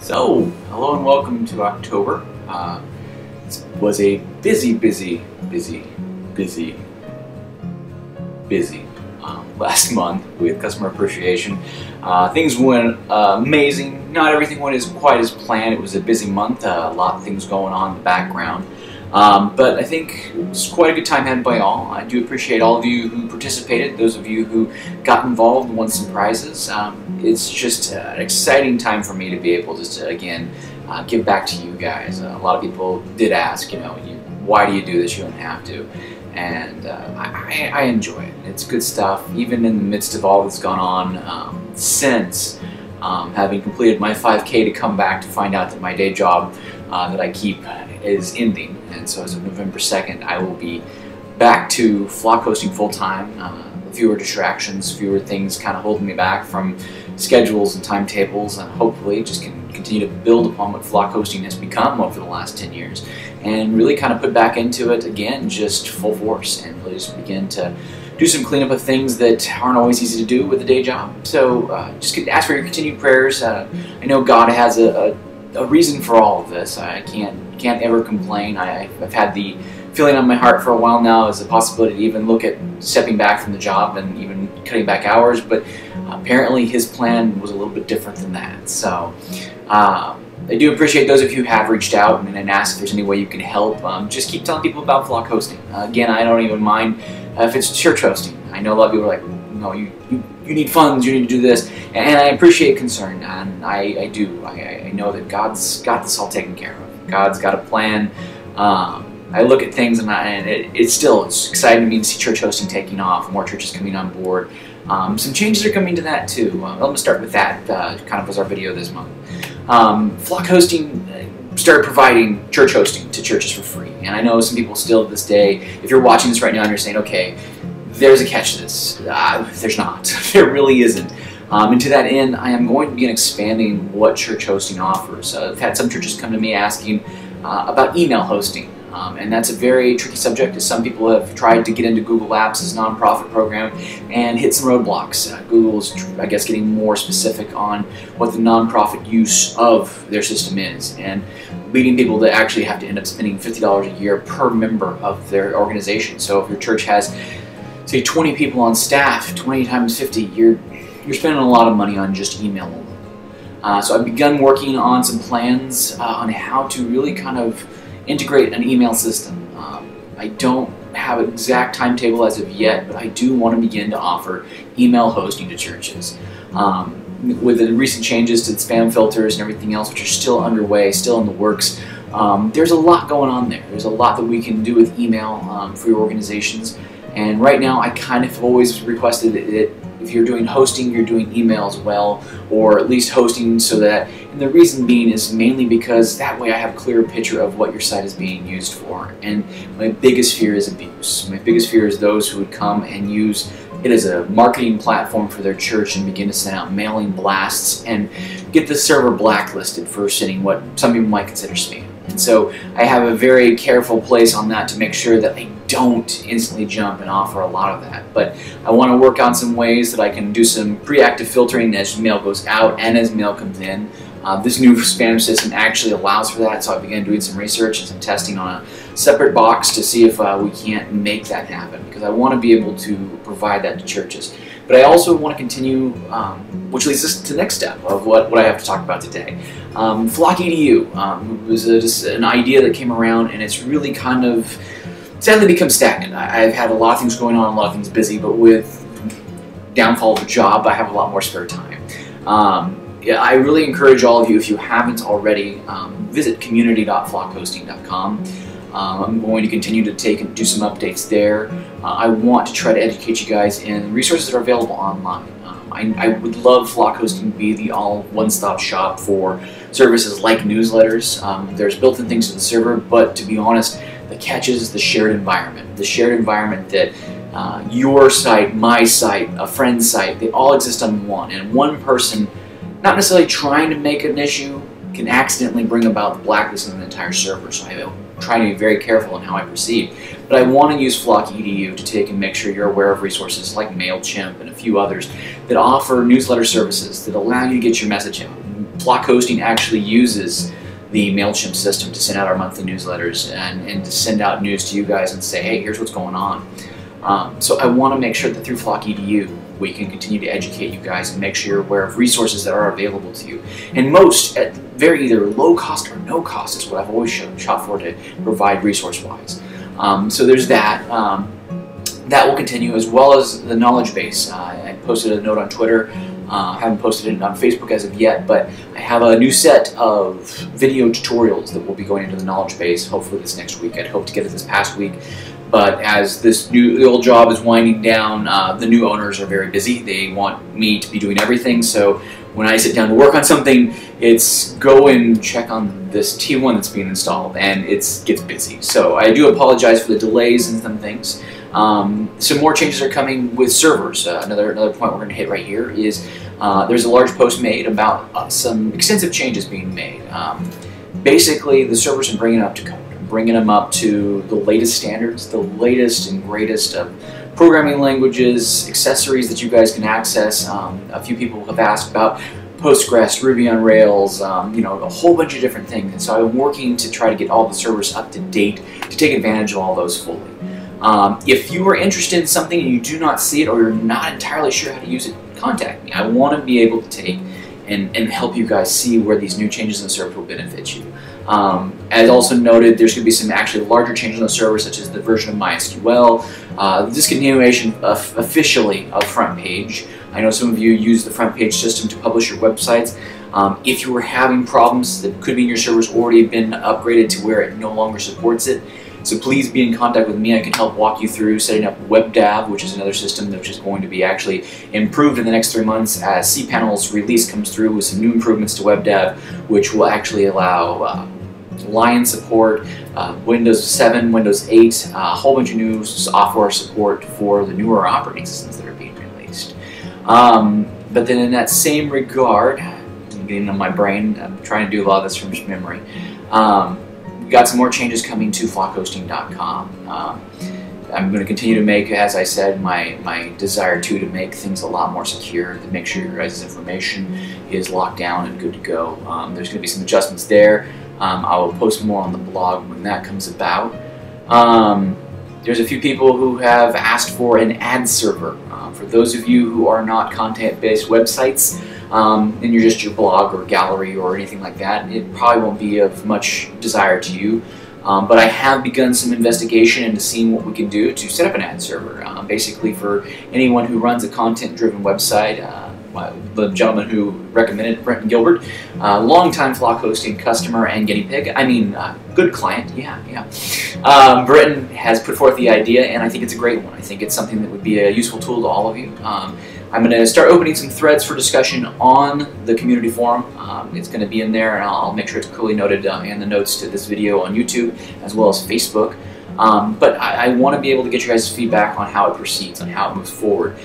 So, hello and welcome to October. It was a busy last month with customer appreciation. Things went amazing. Not everything went quite as planned. It was a busy month, a lot of things going on in the background. But I think it was quite a good time had by all. I do appreciate all of you who participated, those of you who got involved and won some prizes. It's just an exciting time for me to be able to, again, give back to you guys. A lot of people did ask, why do you do this? You don't have to. And I enjoy it. It's good stuff, even in the midst of all that's gone on since having completed my 5K to come back to find out that my day job that I keep is ending. And so as of November 2nd, I will be back to flock hosting full-time. Fewer distractions, fewer things kind of holding me back from schedules and timetables, and hopefully just can continue to build upon what flock hosting has become over the last 10 years and really kind of put back into it again, just full force, and really just begin to do some cleanup of things that aren't always easy to do with a day job. So just ask for your continued prayers. I know God has a reason for all of this. I can't ever complain. I've had the feeling on my heart for a while now is the possibility to even look at stepping back from the job and even cutting back hours, but apparently his plan was a little bit different than that. So I do appreciate those of you who have reached out and asked if there's any way you can help. Just keep telling people about flock hosting. Again, I don't even mind if it's church hosting. I know a lot of people are like, no, you need funds, you need to do this, and I appreciate concern, and I do. I know that God's got this all taken care of. God's got a plan. I look at things and it's exciting to me to see church hosting taking off, more churches coming on board. Some changes are coming to that too. I'm going to start with that kind of as our video this month. Flock hosting started providing church hosting to churches for free, and I know some people still to this day, if you're watching this right now and you're saying, okay, there's a catch to this. There's not. There really isn't. And to that end, I am going to begin expanding what church hosting offers. I've had some churches come to me asking about email hosting. And that's a very tricky subject, as some people have tried to get into Google Apps' nonprofit program and hit some roadblocks. Google's, I guess, getting more specific on what the nonprofit use of their system is, and leading people to actually have to end up spending $50 a year per member of their organization. So if your church has, say, 20 people on staff, 20 times 50, you're spending a lot of money on just email alone. So I've begun working on some plans on how to really kind of integrate an email system. I don't have an exact timetable as of yet, but I do want to begin to offer email hosting to churches. With the recent changes to the spam filters and everything else, which are still underway, still in the works, there's a lot going on there. There's a lot that we can do with email for your organizations. And right now, I kind of always requested that if you're doing hosting, you're doing email as well, or at least hosting so that, and the reason being is mainly because that way I have a clearer picture of what your site is being used for. And my biggest fear is abuse. My biggest fear is those who would come and use it as a marketing platform for their church and begin to send out mailing blasts and get the server blacklisted for sending what some people might consider spam. And so I have a very careful place on that to make sure that I don't instantly jump and offer a lot of that. But I want to work on some ways that I can do some pre-active filtering as mail goes out and as mail comes in. This new spam system actually allows for that, so I began doing some research and some testing on a separate box to see if we can't make that happen, because I want to be able to provide that to churches. But I also want to continue, which leads us to the next step of what I have to talk about today. FlockEDU was just an idea that came around, and it's really kind of sadly become stagnant. I've had a lot of things going on, a lot of things busy, but with downfall of the job, I have a lot more spare time. Yeah, I really encourage all of you, if you haven't already, visit community.flockhosting.com. I'm going to continue to take and do some updates there. I want to try to educate you guys in resources that are available online. I would love flock hosting to be the all one-stop shop for services like newsletters. There's built-in things to the server, but to be honest, the catch is the shared environment. The shared environment that your site, my site, a friend's site, they all exist on one. And one person, not necessarily trying to make an issue, can accidentally bring about the blacklisting of the entire server. So I try to be very careful in how I proceed. But I want to use FlockEDU to take and make sure you're aware of resources like MailChimp and a few others that offer newsletter services that allow you to get your message out. Flock Hosting actually uses the MailChimp system to send out our monthly newsletters and to send out news to you guys and say, hey, here's what's going on. So I want to make sure that through FlockEDU we can continue to educate you guys and make sure you're aware of resources that are available to you. And most at very either low cost or no cost is what I've always shot for to provide resource-wise. So there's that. That will continue, as well as the knowledge base. I posted a note on Twitter. I haven't posted it on Facebook as of yet, but I have a new set of video tutorials that will be going into the knowledge base hopefully this next week. I'd hope to get it this past week, but as the old job is winding down, the new owners are very busy. They want me to be doing everything, so when I sit down to work on something, it's go and check on this T1 that's being installed, and it gets busy. So I do apologize for the delays and some things. Some more changes are coming with servers. Another point we're going to hit right here is there's a large post made about some extensive changes being made. Basically, the servers are bringing it up to code, bringing them up to the latest standards, the latest and greatest of programming languages, accessories that you guys can access. A few people have asked about Postgres, Ruby on Rails, you know, a whole bunch of different things. And so I'm working to try to get all the servers up to date to take advantage of all those fully. If you are interested in something and you do not see it or you're not entirely sure how to use it, contact me. I want to be able to take and help you guys see where these new changes in the server will benefit you. As also noted, there's going to be some actually larger changes on the server, such as the version of MySQL, the discontinuation officially of front page. I know some of you use the front page system to publish your websites. If you were having problems that could be in your server's already been upgraded to where it no longer supports it, so please be in contact with me. I can help walk you through setting up WebDAV, which is another system which is going to be actually improved in the next 3 months as cPanel's release comes through with some new improvements to WebDAV, which will actually allow Lion support, Windows 7, Windows 8, a whole bunch of new software support for the newer operating systems that are being released. But then in that same regard, getting on my brain, I'm trying to do a lot of this from memory. We got some more changes coming to flockhosting.com. I'm going to continue to make, as I said, my desire to make things a lot more secure, to make sure your guys' information is locked down and good to go. There's going to be some adjustments there. I will post more on the blog when that comes about. There's a few people who have asked for an ad server. For those of you who are not content-based websites, and you're just your blog or gallery or anything like that, it probably won't be of much desire to you. But I have begun some investigation into seeing what we can do to set up an ad server. Basically for anyone who runs a content-driven website, the gentleman who recommended, Brenton Gilbert, longtime Flock Hosting customer and guinea pig. I mean, good client, yeah. Brenton has put forth the idea, and I think it's a great one. I think it's something that would be a useful tool to all of you. I'm going to start opening some threads for discussion on the community forum. It's going to be in there, and I'll make sure it's clearly noted in the notes to this video on YouTube as well as Facebook. But I want to be able to get your guys' feedback on how it proceeds, on how it moves forward.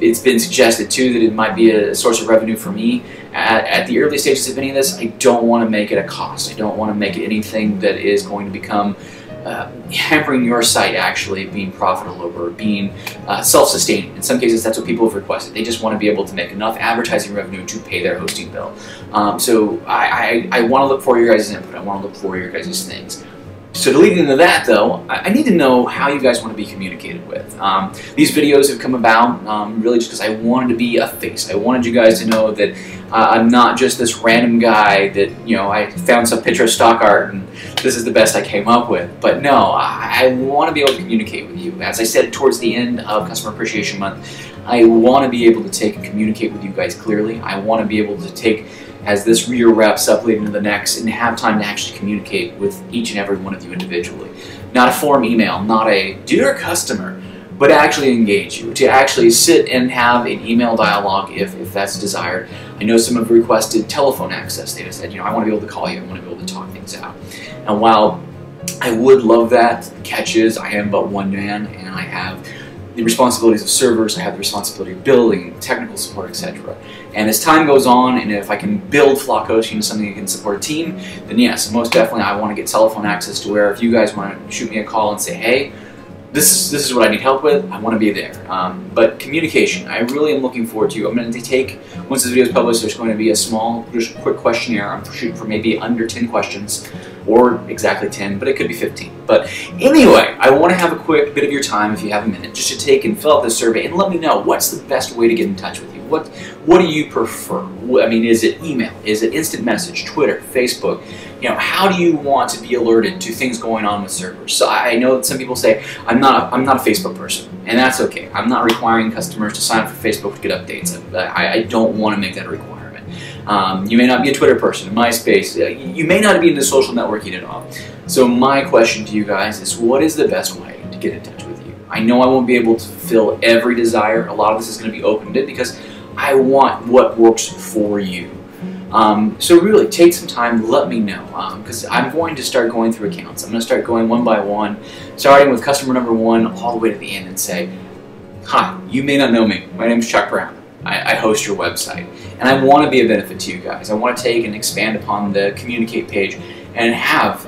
It's been suggested too that it might be a source of revenue for me. At the early stages of any of this, I don't want to make it a cost. I don't want to make it anything that is going to become hampering your site actually being profitable or being self-sustaining. In some cases, that's what people have requested. They just want to be able to make enough advertising revenue to pay their hosting bill. So I want to look for your guys' input. I want to look for your guys' things. So to lead into that, though, I need to know how you guys want to be communicated with. These videos have come about really just because I wanted to be a face. I wanted you guys to know that I'm not just this random guy that, you know, I found some picture of stock art and this is the best I came up with. But no, I want to be able to communicate with you. As I said towards the end of Customer Appreciation Month, I want to be able to take and communicate with you guys clearly. I want to be able to take, as this year wraps up leading to the next, and have time to actually communicate with each and every one of you individually. Not a form email, not a dear customer, but actually engage you, to actually sit and have an email dialogue if that's desired. I know some have requested telephone access. They just said, you know, I want to be able to call you, I want to be able to talk things out. And while I would love that, the catch is I am but one man, and I have the responsibilities of servers, I have the responsibility of building, technical support, etc. And as time goes on, and if I can build Flock Hosting into something that can support a team, then yes, most definitely I want to get telephone access to where if you guys want to shoot me a call and say, hey, this is what I need help with. I want to be there. But communication, I really am looking forward to. I'm going to take, once this video is published, there's going to be a small, just quick questionnaire. I'm shooting for maybe under 10 questions, or exactly 10, but it could be 15. But anyway, I want to have a quick bit of your time, if you have a minute, just to take and fill out this survey and let me know what's the best way to get in touch with you. What do you prefer? I mean, is it email? Is it instant message, Twitter, Facebook? You know, how do you want to be alerted to things going on with servers? So I know that some people say, I'm not a Facebook person, and that's okay. I'm not requiring customers to sign up for Facebook to get updates. I don't want to make that a requirement. You may not be a Twitter person, MySpace. You may not be into social networking at all. So my question to you guys is, what is the best way to get in touch with you? I know I won't be able to fulfill every desire. A lot of this is going to be open-ended because I want what works for you. So really, take some time, let me know, because I'm going to start going through accounts. I'm going to start going one by one, starting with customer number 1 all the way to the end and say, hi, you may not know me. My name is Chuck Brown. I host your website, and I want to be a benefit to you guys. I want to take and expand upon the communicate page and have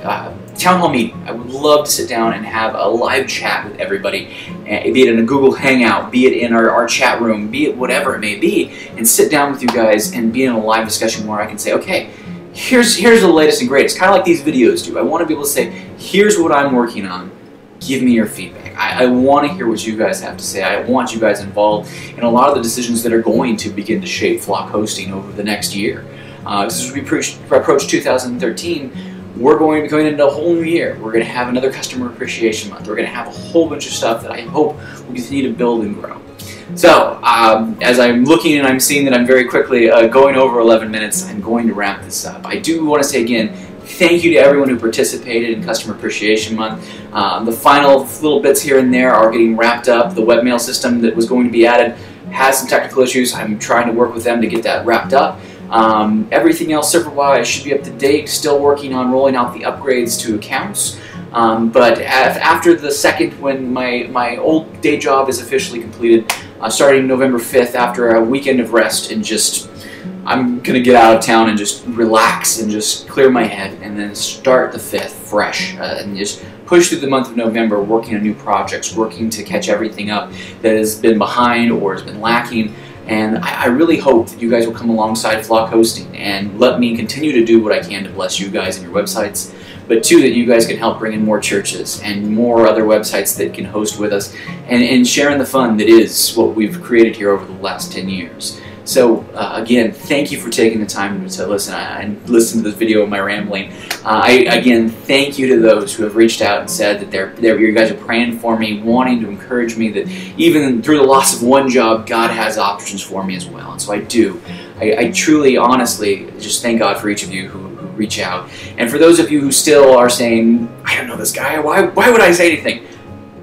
town hall meeting. I would love to sit down and have a live chat with everybody, be it in a Google Hangout, be it in our chat room, be it whatever it may be, and sit down with you guys and be in a live discussion where I can say, okay, here's the latest and greatest, kind of like these videos do. I want to be able to say, here's what I'm working on. Give me your feedback. I want to hear what you guys have to say. I want you guys involved in a lot of the decisions that are going to begin to shape Flock hosting over the next year. As we approach 2013, we're going to be going into a whole new year. We're going to have another Customer Appreciation Month. We're going to have a whole bunch of stuff that I hope will continue to build and grow. So, as I'm looking and I'm seeing that I'm very quickly going over 11 minutes, I'm going to wrap this up. I do want to say again, thank you to everyone who participated in Customer Appreciation Month. The final little bits here and there are getting wrapped up. The webmail system that was going to be added has some technical issues. I'm trying to work with them to get that wrapped up. Everything else server-wise should be up to date. Still working on rolling out the upgrades to accounts. But after the 2nd, when my old day job is officially completed, starting November 5th, after a weekend of rest and just, I'm going to get out of town and just relax and just clear my head and then start the 5th fresh and just push through the month of November working on new projects, working to catch everything up that has been behind or has been lacking. And I really hope that you guys will come alongside Flock Hosting and let me continue to do what I can to bless you guys and your websites, but too that you guys can help bring in more churches and more other websites that can host with us and share in the fun that is what we've created here over the last 10 years. So again, thank you for taking the time to listen and listen to this video of my rambling. Again, thank you to those who have reached out and said that you guys are praying for me, wanting to encourage me that even through the loss of one job, God has options for me as well. And so I do. I truly, honestly, just thank God for each of you who reach out. And for those of you who still are saying, I don't know this guy, why would I say anything?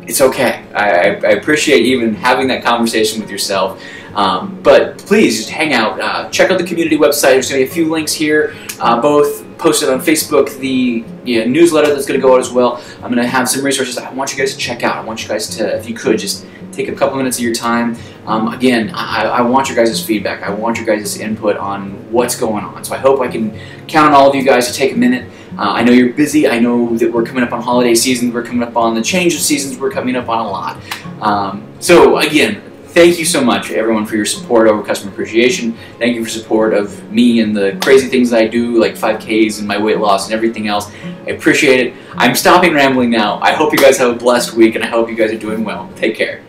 It's okay. I appreciate even having that conversation with yourself. But please just hang out. Check out the community website. There's going to be a few links here, both posted on Facebook, the newsletter that's going to go out as well. I'm going to have some resources I want you guys to check out. I want you guys to, if you could, just take a couple minutes of your time. Again, I want your guys' feedback. I want your guys' input on what's going on. So I hope I can count on all of you guys to take a minute. I know you're busy. I know that we're coming up on holiday seasons. We're coming up on the change of seasons. We're coming up on a lot. So again, thank you so much, everyone, for your support over Customer Appreciation. Thank you for support of me and the crazy things that I do, like 5Ks and my weight loss and everything else. I appreciate it. I'm stopping rambling now. I hope you guys have a blessed week, and I hope you guys are doing well. Take care.